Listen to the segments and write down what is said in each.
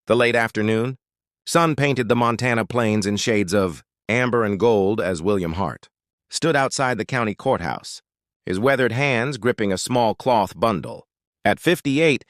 The late afternoon, sun painted the Montana plains in shades of amber and gold as William Hart stood outside the county courthouse, his weathered hands gripping a small cloth bundle. At 58,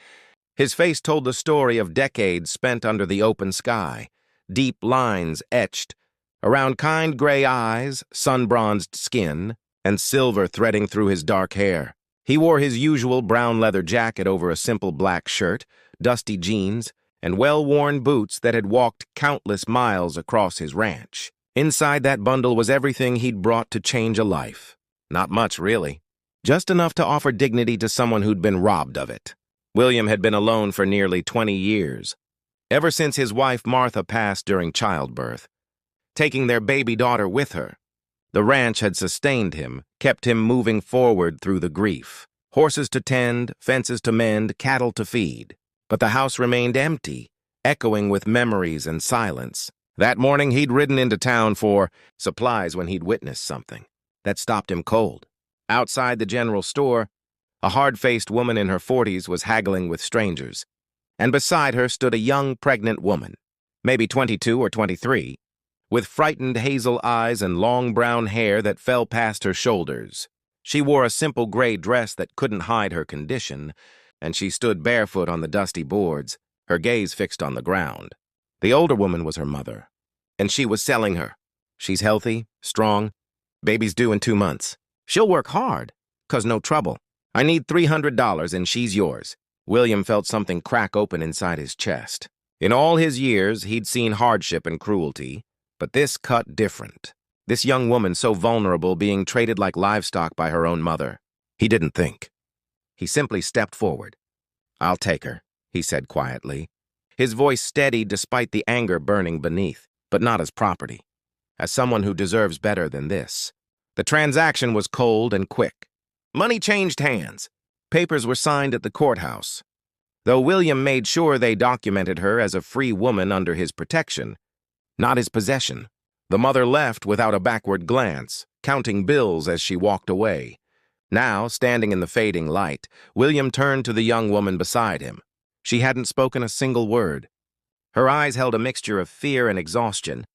his face told the story of decades spent under the open sky, deep lines etched around kind gray eyes, sun-bronzed skin, and silver threading through his dark hair. He wore his usual brown leather jacket over a simple black shirt, dusty jeans, and well-worn boots that had walked countless miles across his ranch. Inside that bundle was everything he'd brought to change a life. Not much, really. Just enough to offer dignity to someone who'd been robbed of it. William had been alone for nearly 20 years, ever since his wife Martha passed during childbirth, taking their baby daughter with her. The ranch had sustained him, kept him moving forward through the grief. Horses to tend, fences to mend, cattle to feed. But the house remained empty, echoing with memories and silence. That morning he'd ridden into town for supplies when he'd witnessed something that stopped him cold. Outside the general store, a hard-faced woman in her 40s was haggling with strangers, and beside her stood a young pregnant woman, maybe 22 or 23, with frightened hazel eyes and long brown hair that fell past her shoulders. She wore a simple gray dress that couldn't hide her condition, and she stood barefoot on the dusty boards, her gaze fixed on the ground. The older woman was her mother, and she was selling her. She's healthy, strong, baby's due in 2 months. She'll work hard, 'cause no trouble. I need $300 and she's yours. William felt something crack open inside his chest. In all his years, he'd seen hardship and cruelty, but this cut different. This young woman so vulnerable being traded like livestock by her own mother. He didn't think. He simply stepped forward. "I'll take her," he said quietly, his voice steady despite the anger burning beneath, but not as property, as someone who deserves better than this. The transaction was cold and quick. Money changed hands. Papers were signed at the courthouse. Though William made sure they documented her as a free woman under his protection, not his possession. The mother left without a backward glance, counting bills as she walked away. Now, standing in the fading light, William turned to the young woman beside him. She hadn't spoken a single word. Her eyes held a mixture of fear and exhaustion,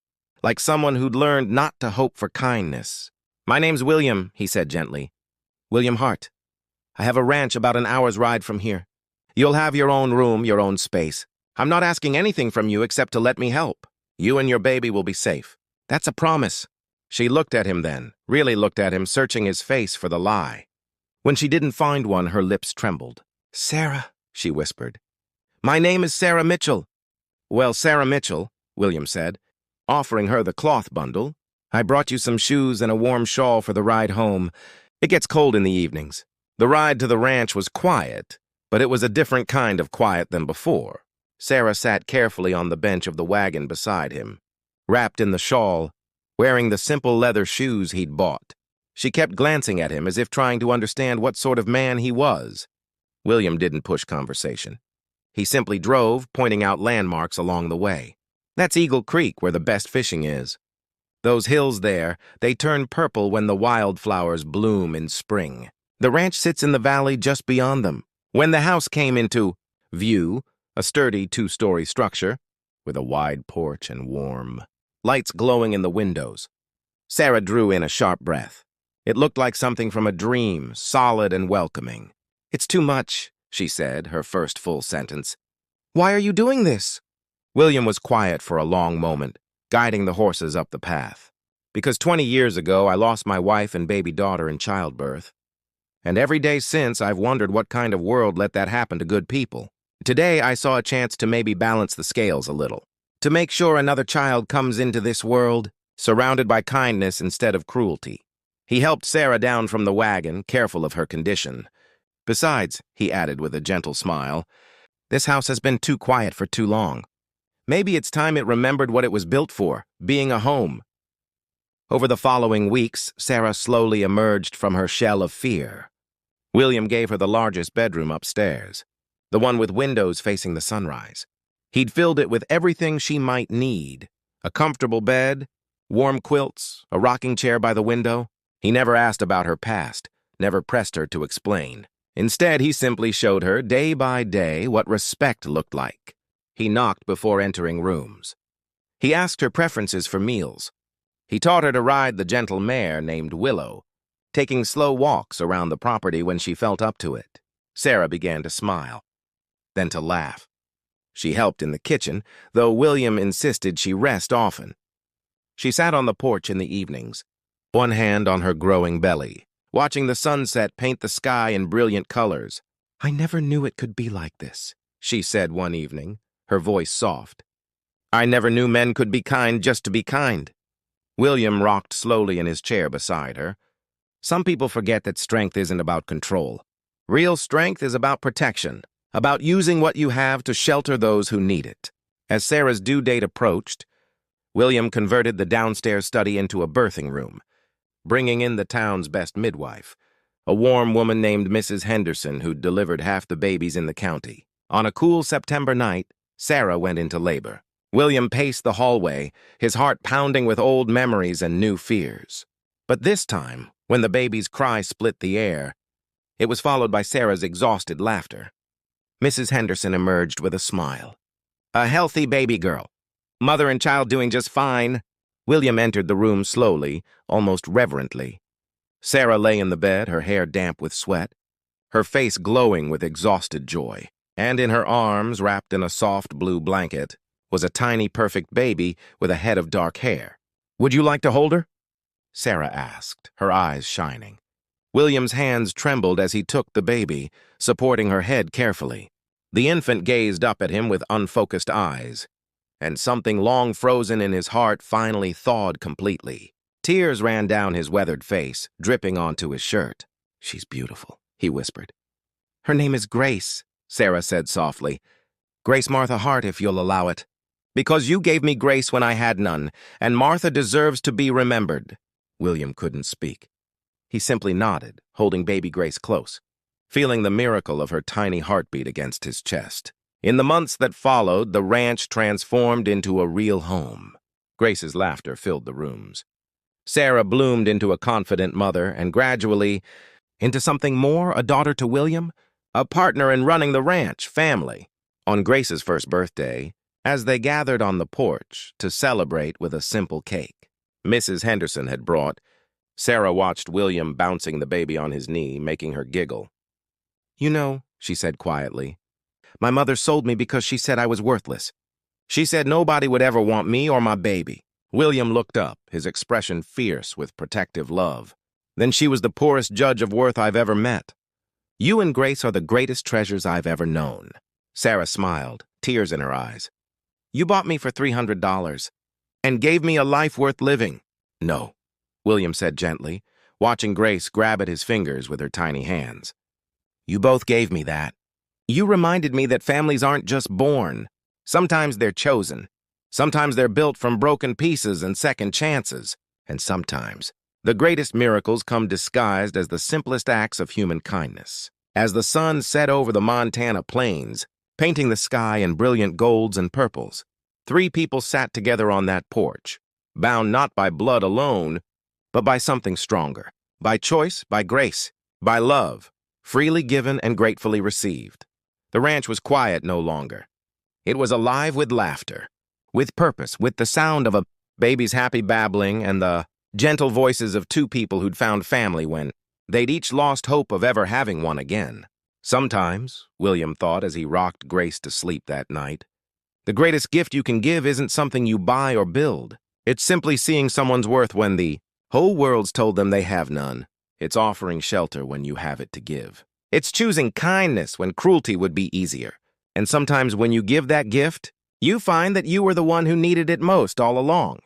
like someone who'd learned not to hope for kindness. "My name's William," he said gently. "William Hart. I have a ranch about an hour's ride from here. You'll have your own room, your own space. I'm not asking anything from you except to let me help. You and your baby will be safe. That's a promise." She looked at him then, really looked at him, searching his face for the lie. When she didn't find one, her lips trembled. "Sarah," she whispered. "My name is Sarah Mitchell." "Well, Sarah Mitchell," William said, offering her the cloth bundle. "I brought you some shoes and a warm shawl for the ride home. It gets cold in the evenings." The ride to the ranch was quiet, but it was a different kind of quiet than before. Sarah sat carefully on the bench of the wagon beside him, wrapped in the shawl, wearing the simple leather shoes he'd bought. She kept glancing at him as if trying to understand what sort of man he was. William didn't push conversation. He simply drove, pointing out landmarks along the way. "That's Eagle Creek, where the best fishing is. Those hills there, they turn purple when the wildflowers bloom in spring. The ranch sits in the valley just beyond them." When the house came into view, a sturdy 2-story structure, with a wide porch and warm lights glowing in the windows, Sarah drew in a sharp breath. It looked like something from a dream, solid and welcoming. "It's too much," she said, her first full sentence. "Why are you doing this?" William was quiet for a long moment, guiding the horses up the path. "Because 20 years ago I lost my wife and baby daughter in childbirth. And every day since, I've wondered what kind of world let that happen to good people. Today, I saw a chance to maybe balance the scales a little. To make sure another child comes into this world, surrounded by kindness instead of cruelty." He helped Sarah down from the wagon, careful of her condition. "Besides," he added with a gentle smile, "this house has been too quiet for too long. Maybe it's time it remembered what it was built for, being a home." Over the following weeks, Sarah slowly emerged from her shell of fear. William gave her the largest bedroom upstairs, the one with windows facing the sunrise. He'd filled it with everything she might need: a comfortable bed, warm quilts, a rocking chair by the window. He never asked about her past, never pressed her to explain. Instead, he simply showed her, day by day, what respect looked like. He knocked before entering rooms. He asked her preferences for meals. He taught her to ride the gentle mare named Willow, taking slow walks around the property when she felt up to it. Sarah began to smile, then to laugh. She helped in the kitchen, though William insisted she rest often. She sat on the porch in the evenings, one hand on her growing belly, watching the sunset paint the sky in brilliant colors. "I never knew it could be like this," she said one evening, her voice soft. "I never knew men could be kind just to be kind." William rocked slowly in his chair beside her. Some people forget that strength isn't about control. Real strength is about protection, about using what you have to shelter those who need it. As Sarah's due date approached, William converted the downstairs study into a birthing room, bringing in the town's best midwife, a warm woman named Mrs. Henderson who'd delivered half the babies in the county. On a cool September night, Sarah went into labor. William paced the hallway, his heart pounding with old memories and new fears. But this time, when the baby's cry split the air, it was followed by Sarah's exhausted laughter. Mrs. Henderson emerged with a smile. "A healthy baby girl. Mother and child doing just fine." William entered the room slowly, almost reverently. Sarah lay in the bed, her hair damp with sweat, her face glowing with exhausted joy. And in her arms, wrapped in a soft blue blanket, was a tiny perfect baby with a head of dark hair. "Would you like to hold her?" Sarah asked, her eyes shining. William's hands trembled as he took the baby, supporting her head carefully. The infant gazed up at him with unfocused eyes, and something long frozen in his heart finally thawed completely. Tears ran down his weathered face, dripping onto his shirt. "She's beautiful," he whispered. "Her name is Grace," Sarah said softly. "Grace Martha Hart, if you'll allow it. Because you gave me grace when I had none, and Martha deserves to be remembered." William couldn't speak. He simply nodded, holding baby Grace close, feeling the miracle of her tiny heartbeat against his chest. In the months that followed, the ranch transformed into a real home. Grace's laughter filled the rooms. Sarah bloomed into a confident mother and gradually into something more, a daughter to William, a partner in running the ranch, family. On Grace's first birthday, as they gathered on the porch to celebrate with a simple cake Mrs. Henderson had brought, Sarah watched William bouncing the baby on his knee, making her giggle. "You know," she said quietly, "my mother sold me because she said I was worthless. She said nobody would ever want me or my baby." William looked up, his expression fierce with protective love. "Then she was the poorest judge of worth I've ever met. You and Grace are the greatest treasures I've ever known." Sarah smiled, tears in her eyes. "You bought me for $300 and gave me a life worth living." "No," William said gently, watching Grace grab at his fingers with her tiny hands. "You both gave me that. You reminded me that families aren't just born. Sometimes they're chosen. Sometimes they're built from broken pieces and second chances. And sometimes the greatest miracles come disguised as the simplest acts of human kindness." As the sun set over the Montana plains, painting the sky in brilliant golds and purples, three people sat together on that porch, bound not by blood alone, but by something stronger, by choice, by grace, by love, freely given and gratefully received. The ranch was quiet no longer. It was alive with laughter, with purpose, with the sound of a baby's happy babbling and the gentle voices of two people who'd found family when they'd each lost hope of ever having one again. Sometimes, William thought as he rocked Grace to sleep that night, the greatest gift you can give isn't something you buy or build. It's simply seeing someone's worth when the whole world's told them they have none. It's offering shelter when you have it to give. It's choosing kindness when cruelty would be easier. And sometimes when you give that gift, you find that you were the one who needed it most all along.